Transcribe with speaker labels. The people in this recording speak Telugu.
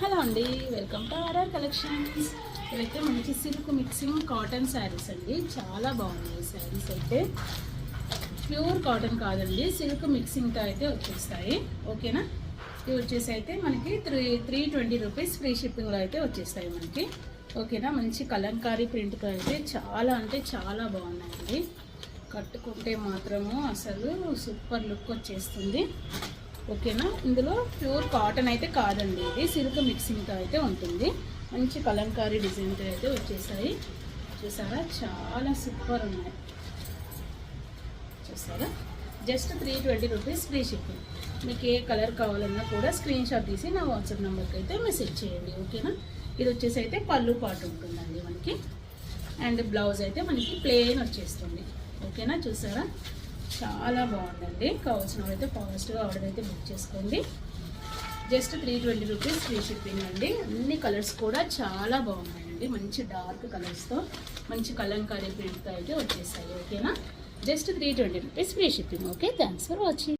Speaker 1: హలో అండి, వెల్కమ్ టు ఆర్ఆర్ కలెక్షన్స్. ఇవైతే మంచి సిల్క్ మిక్సింగ్ కాటన్ శారీస్ అండి. చాలా బాగున్నాయి శారీస్ అయితే. ప్యూర్ కాటన్ కాదండి, సిల్క్ మిక్సింగ్తో అయితే వచ్చేస్తాయి. ఓకేనా? ఇవి వచ్చేసి అయితే మనకి 320 రూపీస్ ఫ్రీ షిప్పింగ్లో అయితే వచ్చేస్తాయి మనకి. ఓకేనా? మంచి కలంకారీ ప్రింట్తో అయితే చాలా అంటే చాలా బాగున్నాయండి. కట్టుకుంటే మాత్రము అసలు సూపర్ లుక్ వచ్చేస్తుంది. ఓకేనా? ఇందులో ప్యూర్ కాటన్ అయితే కాదండి, ఇది సిల్క్ మిక్సింగ్తో అయితే ఉంటుంది. మంచి కలంకారీ డిజైన్తో అయితే వచ్చేసాయి. చూసారా, చాలా సూపర్ ఉన్నాయి. చూసారా, జస్ట్ 320 రూపీస్ ఫ్రీ షిప్పింగ్. మీకు ఏ కలర్ కావాలన్నా కూడా స్క్రీన్ షాట్ తీసి నా వాట్సాప్ నెంబర్కి అయితే మెసేజ్ చేయండి. ఓకేనా? ఇది వచ్చేసి అయితే పళ్ళు పాటు ఉంటుందండి మనకి. అండ్ బ్లౌజ్ అయితే మనకి ప్లెయిన్ వచ్చేస్తుంది. ఓకేనా? చూసారా, చాలా బాగుందండి. కావాల్సిన అయితే ఫాస్ట్గా ఆర్డర్ అయితే బుక్ చేసుకోండి. జస్ట్ 320 రూపీస్ ఫ్రీ షిప్పింగ్ అండి. అన్ని కలర్స్ కూడా చాలా బాగున్నాయండి. మంచి డార్క్ కలర్స్తో మంచి కలంకారీ ప్రింట్తో అయితే వచ్చేసాయి. ఓకేనా? Just 320 rupees free shipping. Okay, thanks for watching.